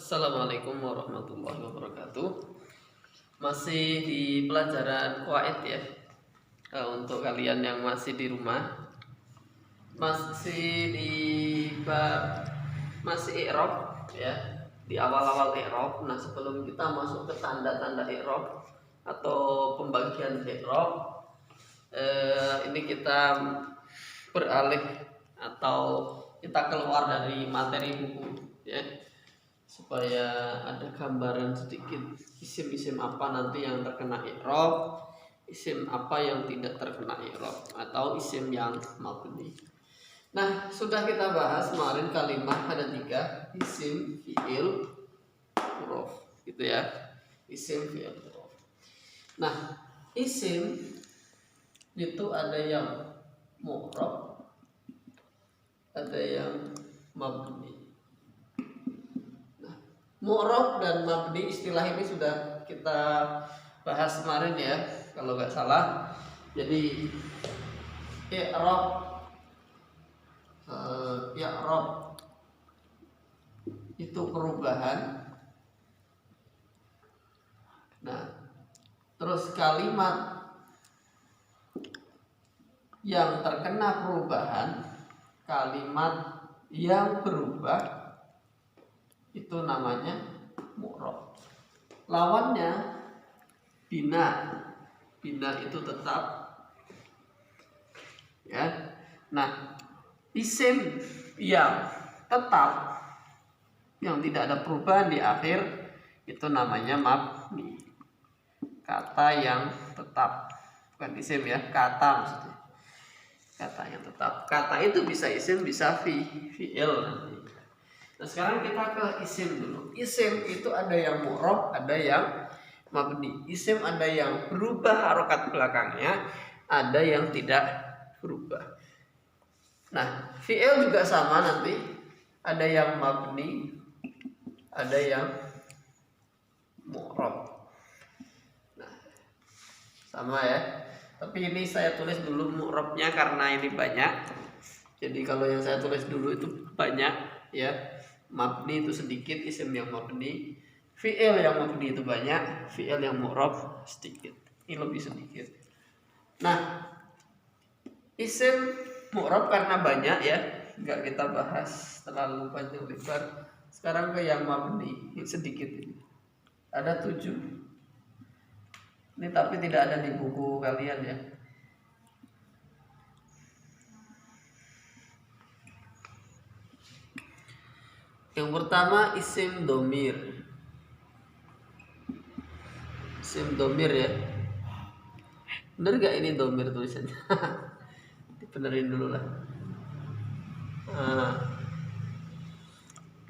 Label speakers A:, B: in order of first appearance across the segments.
A: Assalamualaikum warahmatullahi wabarakatuh. Masih di pelajaran Qawaid ya. Untuk kalian yang masih di rumah, masih di bab masih i'rab ya, di awal-awal i'rab. Nah, sebelum kita masuk ke tanda-tanda i'rab atau pembagian i'rab, ini kita beralih atau kita keluar dari materi buku ya, supaya ada gambaran sedikit isim-isim apa nanti yang terkena i'rab, isim apa yang tidak terkena i'rab, atau isim yang mabni. Nah, sudah kita bahas kemarin kalimat ada 3, isim, fi'il, huruf gitu ya. Isim, fi'il, huruf. Nah, isim itu ada yang mu'rab, ada yang mabni. Mu'rab dan mabni, istilah ini sudah kita bahas kemarin ya, kalau nggak salah. Jadi i'rab itu perubahan. Nah, terus kalimat yang terkena perubahan, kalimat yang berubah, itu namanya mu'rab. Lawannya bina. Bina itu tetap ya. Nah, isim yang tetap, yang tidak ada perubahan di akhir, itu namanya mabni. Kata yang tetap, bukan isim ya, kata maksudnya. Kata yang tetap. Kata itu bisa isim, bisa fi'il nanti. Nah, sekarang kita ke isim dulu. Isim itu ada yang mu'rab, ada yang mabni. Isim ada yang berubah harokat belakangnya, ada yang tidak berubah. Nah, fi'il juga sama nanti. Ada yang mabni, ada yang mu'rab. Nah, sama ya. Tapi ini saya tulis dulu mu'rabnya karena ini banyak. Jadi kalau yang saya tulis dulu itu banyak ya. Mabni itu sedikit, isim yang mabni. Fi'il yang mabni itu banyak, fi'il yang mu'rab sedikit. Ini lebih sedikit. Nah, isim mu'rab karena banyak ya, nggak kita bahas terlalu panjang lebar. Sekarang ke yang mabni, sedikit ini. Ada 7. Ini tapi tidak ada di buku kalian ya. Yang pertama isim domir. Isim domir ya. Bener gak ini domir tulisannya? Dibenerin dulu lah.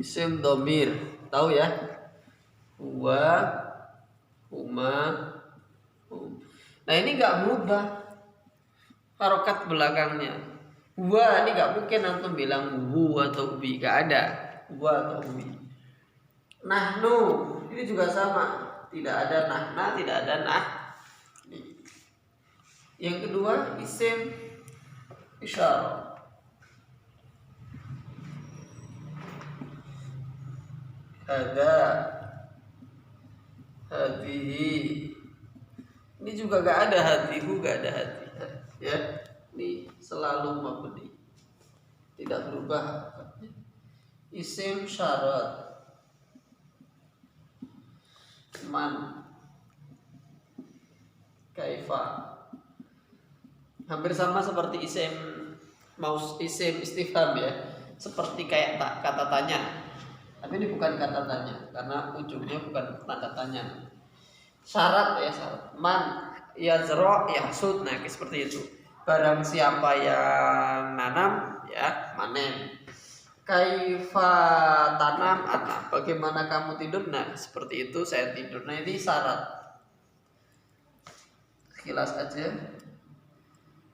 A: Isim domir, tahu ya? Huwa, huma, hum. Nah, ini gak berubah harokat belakangnya. Huwa ini gak mungkin antum bilang hu atau bi, gak ada huwa atau bi. Nahnu ini juga sama, tidak ada nahna, tidak ada nah. Yang kedua isim isyarah. Ada hadihi, ini juga gak ada hadihu, gak ada hati ya. Ini selalu mabni, tidak berubah. Isim syarat. Man, kaifa, hampir sama seperti isim isim istifham ya, seperti kayak kata tanya, tapi ini bukan kata tanya karena ujungnya bukan tanda tanya. Syarat ya, syarat. Man yazra yahsud, nah seperti itu. Barang siapa yang nanam ya manen. Kaifa tanam anak, bagaimana kamu tidur? Nah seperti itu, saya tidur. Nah ini syarat. Kilas aja.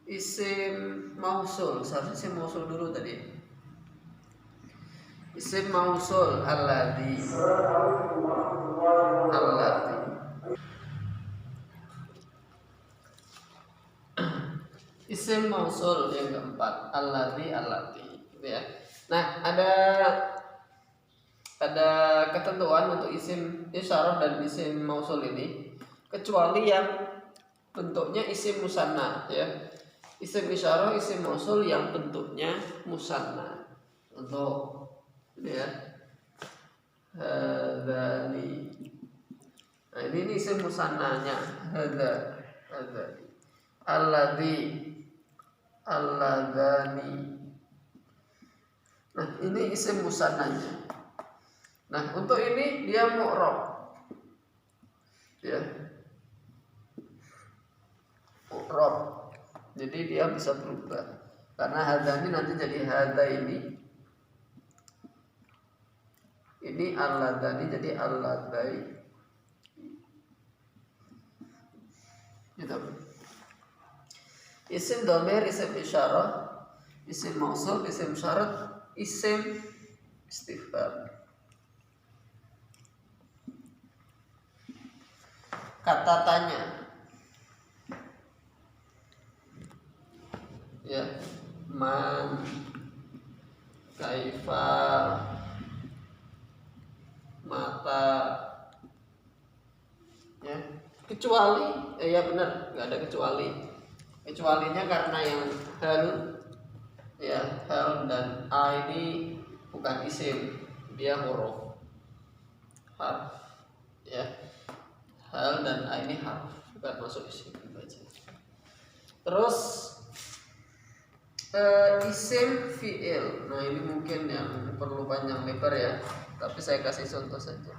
A: Isim mausul, seharusnya isim mausul dulu tadi. Isim mausul alladhi. Isim mausul yang keempat, alladhi gitu ya. Nah, ada ada ketentuan untuk isim isyarah dan isim mausul ini, kecuali yang bentuknya isim musanna ya. Isim isyarah, isim mausul yang bentuknya musanna. Untuk ini ya. Hadzani. Nah, ini isim musannanya. Hadzani. Alladzani. Nah, ini isim musannanya. Nah, untuk ini dia mu'rab. Ya. Mu'rab. Jadi dia bisa berubah. Karena hadzani nanti jadi hadza ini. Ini alladzani jadi alladzai. Gitu. Isim dhamir, isim isyarah, isim mausul, isim syarat, isim istifham. Kata tanya. Ya, man, kaifa, mata. Ya, kecuali ya benar, nggak ada kecuali. Kecualinya karena yang hal, ya hal dan a ini bukan isim, dia huruf harf. Ya, hal dan a ini harf, bukan masuk isim baca. Terus isim fi'il. Nah, ini mungkin yang perlu panjang lebar ya, tapi saya kasih contoh saja.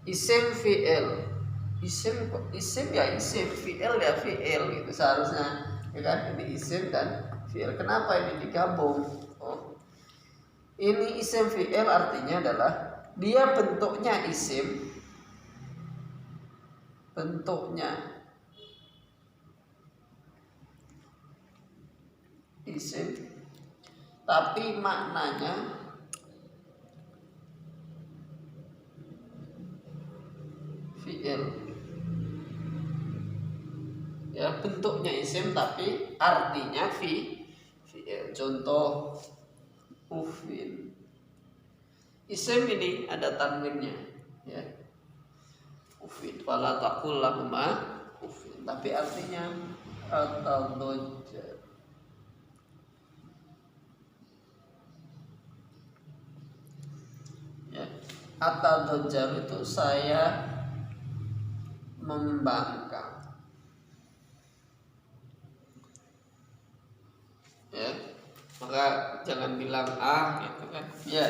A: Isim fi'il. Isim ya isim, fi'il ya fi'il gitu seharusnya. Ya kan? Ini isim dan fi'il. Kenapa ini digabung? Oh. Ini isim fi'il artinya adalah dia bentuknya isim. Bentuknya isim, tapi maknanya fi'il. Ya, bentuknya isim tapi artinya fi'il. Contoh ufin. Isim ini ada tanwinnya ya. Ufin, fala taqul lahuma ufin, tapi artinya atadajjal. Ya, atadajjal itu saya membangkang. Ya, maka jangan bilang gitu kan. Ya,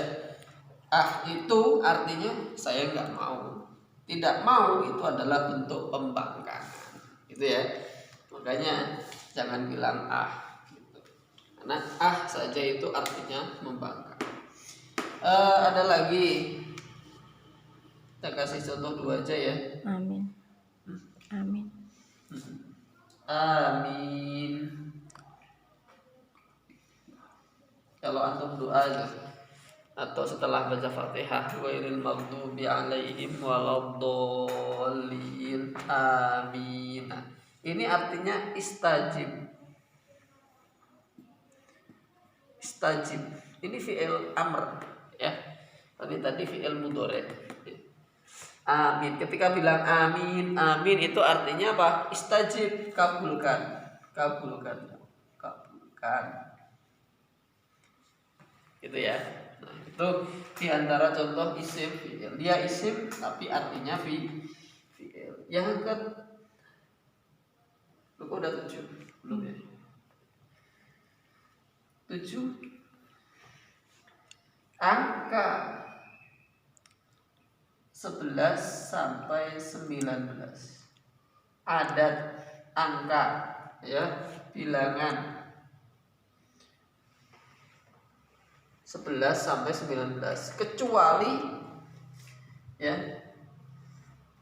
A: itu artinya saya nggak mau. Tidak mau itu adalah bentuk pembangkangan, gitu ya. Makanya jangan bilang gitu. Karena saja itu artinya membangkang. Ada lagi, kita kasih contoh dua aja ya.
B: Amin. Amin.
A: Amin. Kalau antum doa aja, atau setelah baca Fatihah, ghairil maghdubi alaihim waladdallin, amin. Nah, ini artinya istajib. Istajib. Ini fi'il amr ya. Tadi fi'il mudhari. Amin. Ketika bilang amin, amin itu artinya apa? Istajib, kabulkan. Kabulkan. Gitu ya. Nah, itu diantara contoh isim fi'il. Dia isim tapi artinya fi'il. Yang ke udah 7 belum ya? 7 angka 11 sampai 19. Adat angka ya, bilangan 11 sampai 19 kecuali ya,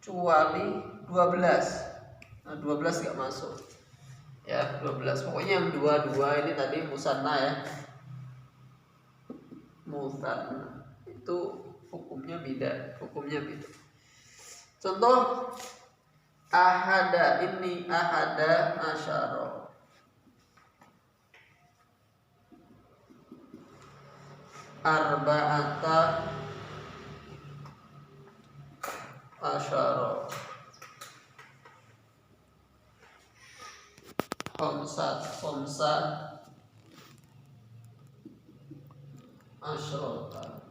A: kecuali 12. Nah, 12 enggak masuk. Ya, 12. Pokoknya yang 22 ini tadi musanna ya. Musanna itu hukumnya beda. Contoh ahada, ini ahada asyara. Arba'ata asyara, khamsat asyrota.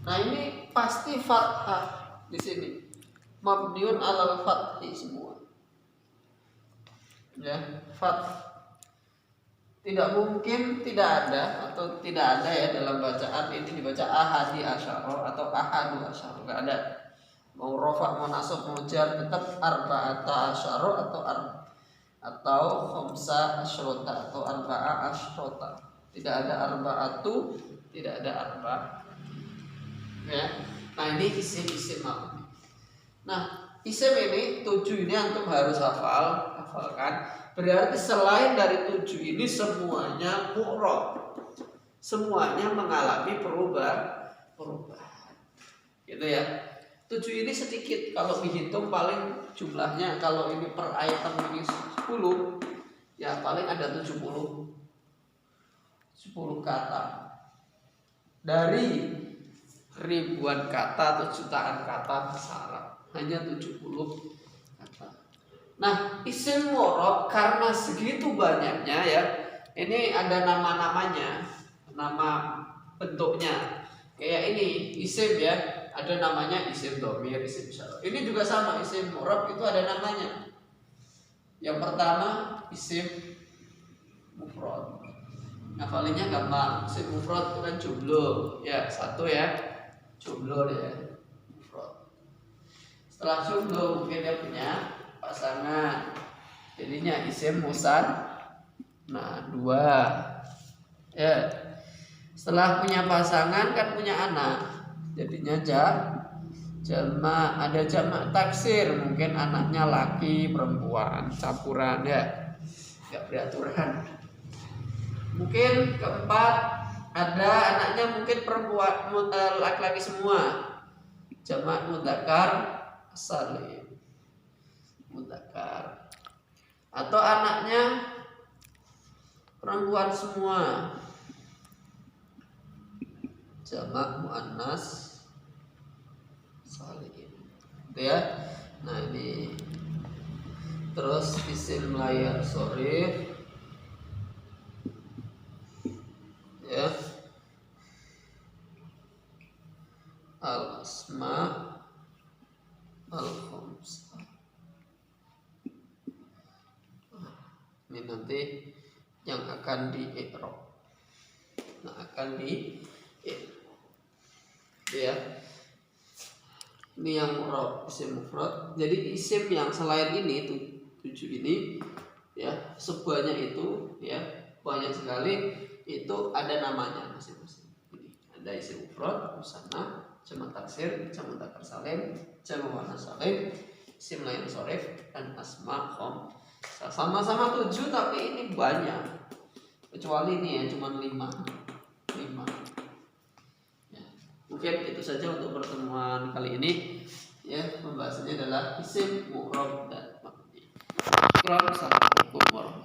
A: Nah ini pasti fathah di sini, mabniun alal fathi semua. Ya, fath. Tidak mungkin tidak ada atau tidak ada ya dalam bacaan ini dibaca ahadi asyara atau ahadu asyara, enggak ada. Mau rofa, mau nasab, mau jar tetap arba'ata asyara atau khamsa asyrota atau arba'a asyrota. Tidak ada arba'atu, tidak ada arba. Ya. Nah ini isim mabni. Nah isim ini 7 ini antum harus hafalkan. Berarti selain dari 7 ini semuanya mu'rab, semuanya mengalami perubahan. Gitu ya. 7 ini sedikit kalau dihitung, paling jumlahnya kalau ini per item ini 10 ya paling ada 10 kata. Dari ribuan kata atau jutaan kata bahasa Arab hanya 70 kata. Nah, isim mu'rab karena segitu banyaknya ya, ini ada nama-namanya, nama bentuknya. Kayak ini isim ya, ada namanya isim dhamir, isim isyarah. Ini juga sama, isim mu'rab itu ada namanya. Yang pertama isim mufrad. Ngafalinya gampang. Isim mufrad itu kan jumlah, ya satu ya, jumlah ya, mufrad. Setelah jumlah mungkin dia punya pasangan, jadinya isim musan. Nah 2 ya. Setelah punya pasangan kan punya anak, jadinya jamak. Ada jamak taksir, mungkin anaknya laki perempuan campuran ya, nggak beraturan. Mungkin keempat ada anaknya mungkin perempuan laki-laki semua, jamak mudzakkar salim, mudzakkar. Atau anaknya perempuan semua, jamak muannas salim. Gitu ya. Nah ini terus isim layar sharif ya, al asma al khamsah. Ini nanti yang akan di-i'rab. Nah akan ya. Ini yang mufrad, isim mufrad. Jadi isim yang selain ini 7 ini ya, sebanyak itu ya, banyak sekali, itu ada namanya masing-masing. Ini ada isim mufrad, musanna, jamak taksir, jamak mudzakkar salim, jamak muannas salim, isim layar sharif, dan asma khamsah. Sama-sama 7 tapi ini banyak. Kecuali ini ya cuma 5. Ya. Mungkin itu saja untuk pertemuan kali ini. Ya, pembahasannya adalah isim mu'rab dan mabni. Assalamualaikum warahmatullahi wabarakatuh.